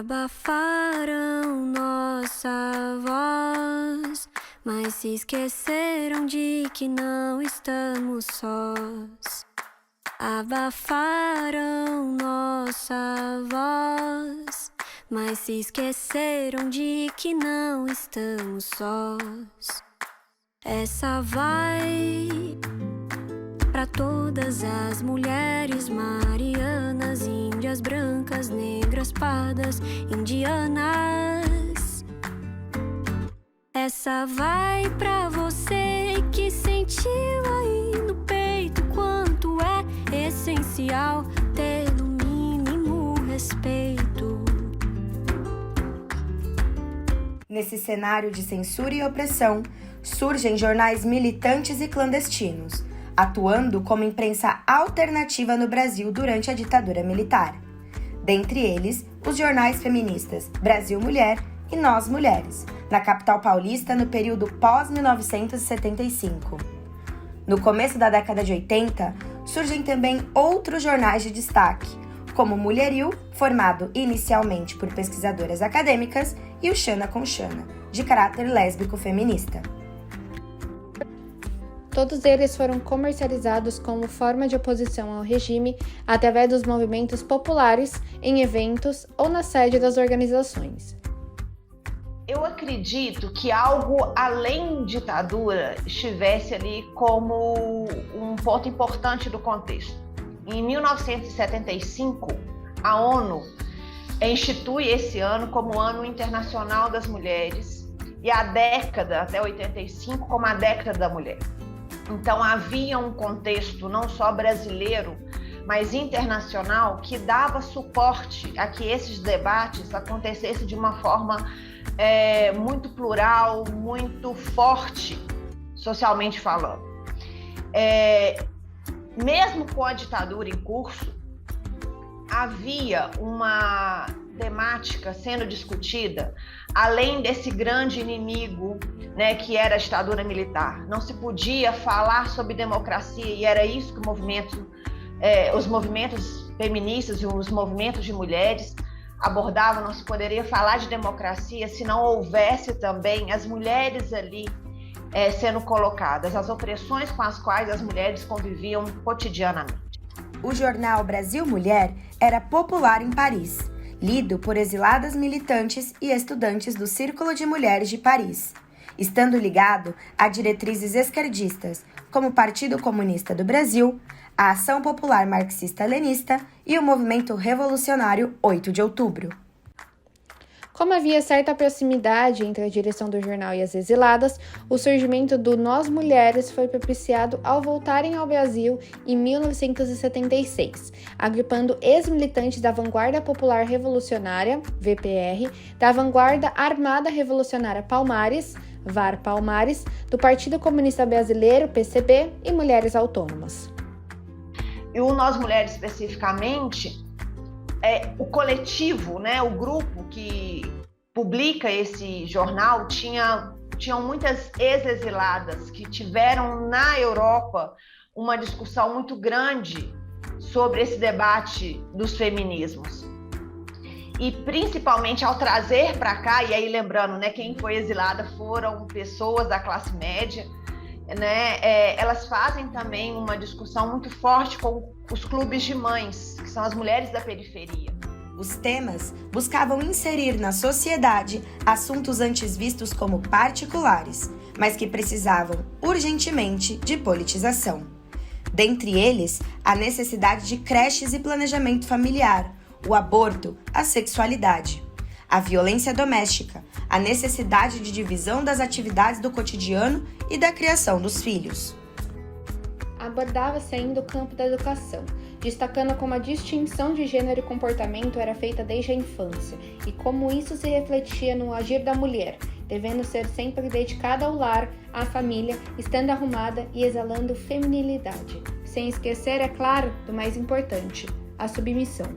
Abafaram nossa voz, mas se esqueceram de que não estamos sós. Abafaram nossa voz, mas se esqueceram de que não estamos sós. Essa vai pra todas as mulheres marianas, índias, brancas, negras, pardas, indianas. Essa vai pra você que sentiu aí no peito quanto é essencial ter no mínimo respeito. Nesse cenário de censura e opressão, surgem jornais militantes e clandestinos, atuando como imprensa alternativa no Brasil durante a ditadura militar. Dentre eles, os jornais feministas Brasil Mulher e Nós Mulheres, na capital paulista no período pós-1975. No começo da década de 80, surgem também outros jornais de destaque, como o Mulheril, formado inicialmente por pesquisadoras acadêmicas, e o Xana com Xana, de caráter lésbico feminista. Todos eles foram comercializados como forma de oposição ao regime através dos movimentos populares, em eventos ou na sede das organizações. Eu acredito que algo além ditadura estivesse ali como um ponto importante do contexto. Em 1975, a ONU institui esse ano como o Ano Internacional das Mulheres e a década, até 85, como a década da mulher. Então havia um contexto não só brasileiro, mas internacional, que dava suporte a que esses debates acontecessem de uma forma muito plural, muito forte, socialmente falando. Mesmo com a ditadura em curso, havia uma temática sendo discutida além desse grande inimigo, né, que era a ditadura militar. Não se podia falar sobre democracia, e era isso que os movimentos feministas e os movimentos de mulheres abordavam. Não se poderia falar de democracia se não houvesse também as mulheres ali sendo colocadas, as opressões com as quais as mulheres conviviam cotidianamente. O jornal Brasil Mulher era popular em Paris, lido por exiladas militantes e estudantes do Círculo de Mulheres de Paris, estando ligado a diretrizes esquerdistas, como o Partido Comunista do Brasil, a Ação Popular Marxista-Lenista e o Movimento Revolucionário 8 de Outubro. Como havia certa proximidade entre a direção do jornal e as exiladas, o surgimento do Nós Mulheres foi propiciado ao voltarem ao Brasil em 1976, agrupando ex-militantes da Vanguarda Popular Revolucionária, VPR, da Vanguarda Armada Revolucionária Palmares, VAR Palmares, do Partido Comunista Brasileiro, PCB, e mulheres autônomas. E o Nós Mulheres especificamente, o coletivo, né, o grupo que publica esse jornal, tinham muitas ex-exiladas que tiveram na Europa uma discussão muito grande sobre esse debate dos feminismos. E principalmente ao trazer para cá, e aí lembrando, né, quem foi exilada foram pessoas da classe média, né, elas fazem também uma discussão muito forte com os clubes de mães, que são as mulheres da periferia. Os temas buscavam inserir na sociedade assuntos antes vistos como particulares, mas que precisavam urgentemente de politização. Dentre eles, a necessidade de creches e planejamento familiar, o aborto, a sexualidade, a violência doméstica, a necessidade de divisão das atividades do cotidiano e da criação dos filhos. Abordava-se ainda o campo da educação, destacando como a distinção de gênero e comportamento era feita desde a infância e como isso se refletia no agir da mulher, devendo ser sempre dedicada ao lar, à família, estando arrumada e exalando feminilidade, sem esquecer, é claro, do mais importante, a submissão.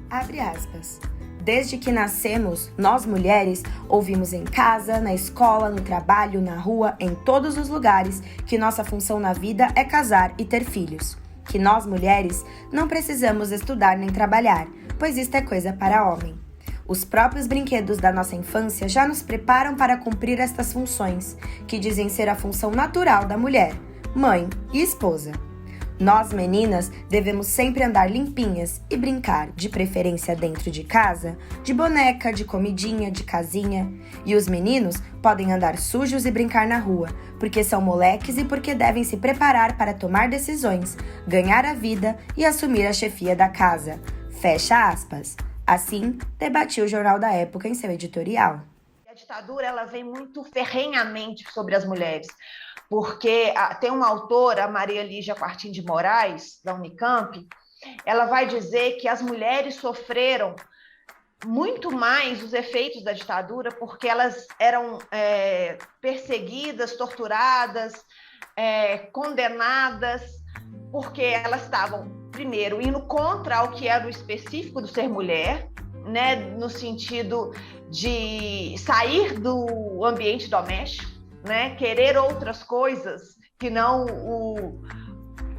Abre aspas. Desde que nascemos, nós mulheres ouvimos em casa, na escola, no trabalho, na rua, em todos os lugares, que nossa função na vida é casar e ter filhos. Que nós mulheres não precisamos estudar nem trabalhar, pois isto é coisa para homem. Os próprios brinquedos da nossa infância já nos preparam para cumprir estas funções, que dizem ser a função natural da mulher, mãe e esposa. Nós, meninas, devemos sempre andar limpinhas e brincar, de preferência dentro de casa, de boneca, de comidinha, de casinha. E os meninos podem andar sujos e brincar na rua, porque são moleques e porque devem se preparar para tomar decisões, ganhar a vida e assumir a chefia da casa. Fecha aspas. Assim, debatia o Jornal da Época em seu editorial. A ditadura ela vem muito ferrenhamente sobre as mulheres, porque tem uma autora, a Maria Lígia Quartim de Moraes, da Unicamp, ela vai dizer que as mulheres sofreram muito mais os efeitos da ditadura, porque elas eram perseguidas, torturadas, condenadas, porque elas estavam, primeiro, indo contra o que era o específico do ser mulher, né, no sentido de sair do ambiente doméstico, né, querer outras coisas que não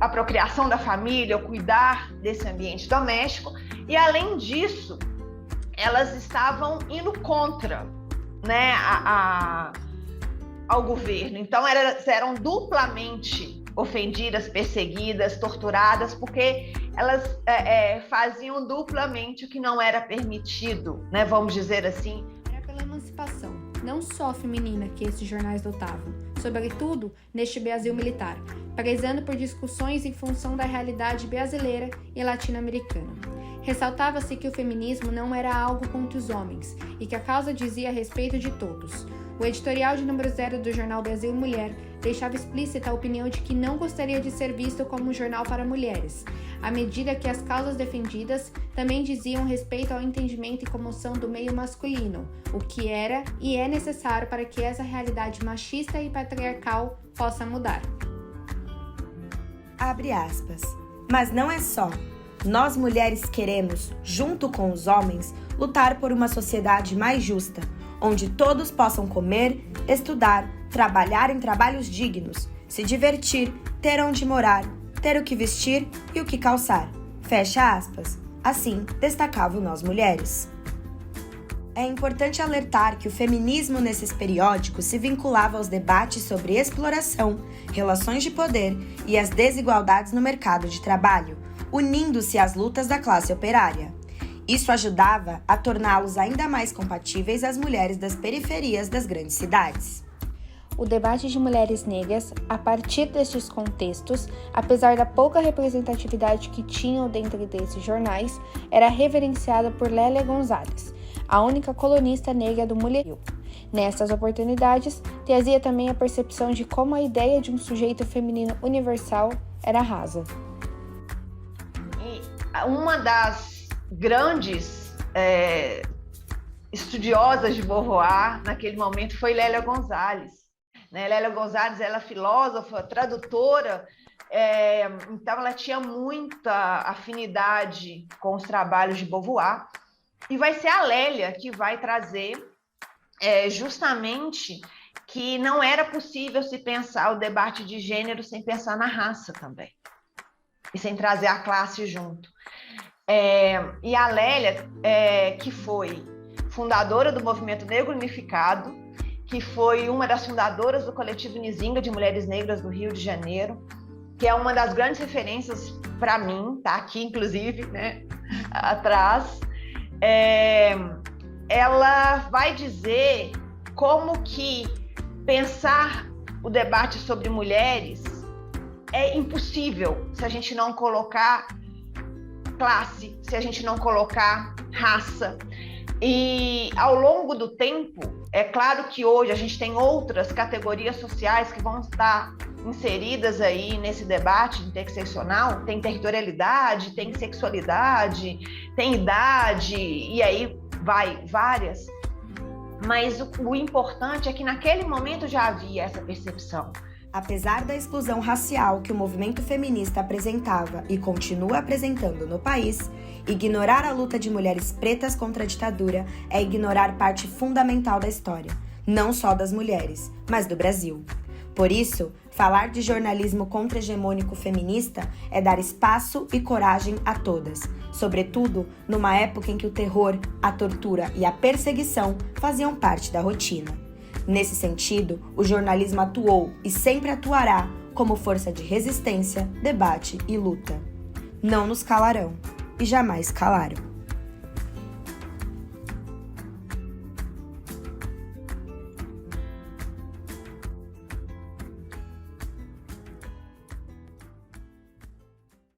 a procriação da família, o cuidar desse ambiente doméstico. E, além disso, elas estavam indo contra, né, ao governo. Então, elas eram duplamente ofendidas, perseguidas, torturadas, porque elas faziam duplamente o que não era permitido, né, vamos dizer assim. Era pela emancipação, não só feminina, que esses jornais lutavam, sobretudo neste Brasil militar, prezando por discussões em função da realidade brasileira e latino-americana. Ressaltava-se que o feminismo não era algo contra os homens e que a causa dizia a respeito de todos. O editorial de número 0 do jornal Brasil Mulher deixava explícita a opinião de que não gostaria de ser visto como um jornal para mulheres, à medida que as causas defendidas também diziam respeito ao entendimento e comoção do meio masculino, o que era e é necessário para que essa realidade machista e patriarcal possa mudar. Abre aspas. Mas não é só. Nós mulheres queremos, junto com os homens, lutar por uma sociedade mais justa, onde todos possam comer, estudar, trabalhar em trabalhos dignos, se divertir, ter onde morar, ter o que vestir e o que calçar. Fecha aspas. Assim, destacavam nós mulheres. É importante alertar que o feminismo nesses periódicos se vinculava aos debates sobre exploração, relações de poder e as desigualdades no mercado de trabalho, unindo-se às lutas da classe operária. Isso ajudava a torná-los ainda mais compatíveis às mulheres das periferias das grandes cidades. O debate de mulheres negras, a partir destes contextos, apesar da pouca representatividade que tinham dentro desses jornais, era reverenciada por Lélia Gonzalez, a única colunista negra do Mulherio. Nessas oportunidades, trazia também a percepção de como a ideia de um sujeito feminino universal era rasa. E uma das grandes estudiosas de Beauvoir naquele momento foi Lélia Gonzalez. Lélia Gonzalez, ela é filósofa, tradutora, então ela tinha muita afinidade com os trabalhos de Beauvoir, e vai ser a Lélia que vai trazer justamente que não era possível se pensar o debate de gênero sem pensar na raça também, e sem trazer a classe junto. E a Lélia, que foi fundadora do Movimento Negro Unificado, que foi uma das fundadoras do Coletivo Nizinga de Mulheres Negras do Rio de Janeiro, que é uma das grandes referências para mim, tá aqui inclusive, né, atrás. Ela vai dizer como que pensar o debate sobre mulheres é impossível se a gente não colocar classe, se a gente não colocar raça. E ao longo do tempo, é claro que hoje a gente tem outras categorias sociais que vão estar inseridas aí nesse debate interseccional. Tem territorialidade, tem sexualidade, tem idade, e aí vai várias. Mas o importante é que naquele momento já havia essa percepção. Apesar da exclusão racial que o movimento feminista apresentava e continua apresentando no país, ignorar a luta de mulheres pretas contra a ditadura é ignorar parte fundamental da história, não só das mulheres, mas do Brasil. Por isso, falar de jornalismo contra-hegemônico feminista é dar espaço e coragem a todas, sobretudo numa época em que o terror, a tortura e a perseguição faziam parte da rotina. Nesse sentido, o jornalismo atuou e sempre atuará como força de resistência, debate e luta. Não nos calarão e jamais calaram.